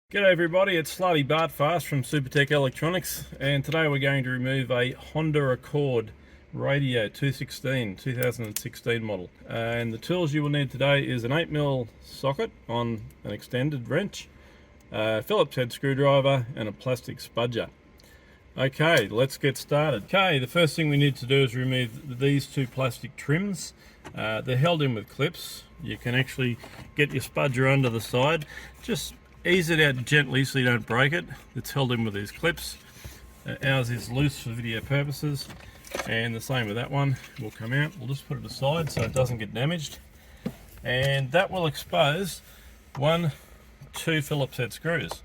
G'day everybody, it's Slarty Bart Fast from Supertech Electronics, and today we're going to remove a Honda Accord radio 2016 model. And the tools you will need today is an 8mm socket on an extended wrench, a Phillips head screwdriver and a plastic spudger. Okay, let's get started. Okay, the first thing we need to do is remove these two plastic trims. They're held in with clips. You can actually get your spudger under the side. Just ease it out gently so you don't break it. It's held in with these clips. Ours is loose for video purposes, and the same with that one. Will come out. We'll just put it aside so it doesn't get damaged, and that will expose two Phillips head screws.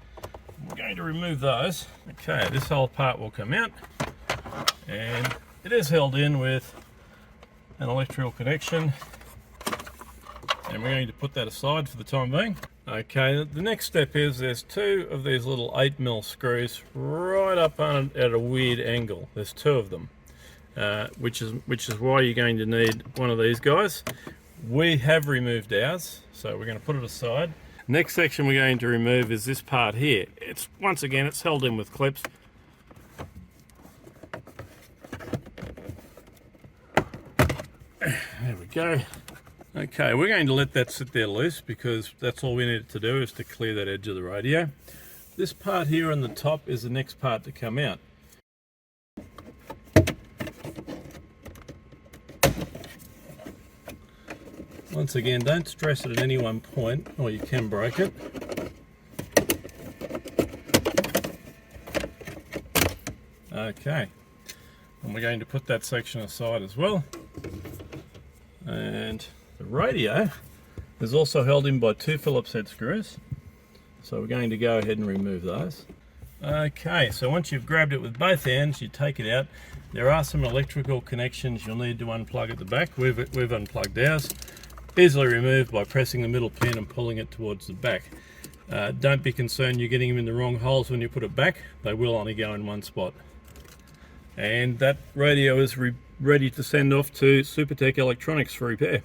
We're going to remove those. Okay, this whole part will come out, and it is held in with an electrical connection, and we're going to put that aside for the time being. Okay, the next step is there's two of these little 8mm screws right up on at a weird angle. There's two of them, which is why you're going to need one of these guys. We have removed ours, so we're going to put it aside. Next section we're going to remove is this part here. Once again it's held in with clips. There we go. Okay, we're going to let that sit there loose because that's all we need it to do, is to clear that edge of the radio. This part here on the top is the next part to come out. Once again, don't stress it at any one point or you can break it. Okay, and we're going to put that section aside as well. And the radio is also held in by two Phillips head screws, so we're going to go ahead and remove those. Okay, so once you've grabbed it with both ends, you take it out. There are some electrical connections you'll need to unplug at the back. We've unplugged ours. Easily removed by pressing the middle pin and pulling it towards the back. Don't be concerned you're getting them in the wrong holes when you put it back. They will only go in one spot. And that radio is ready to send off to Supertech Electronics for repair.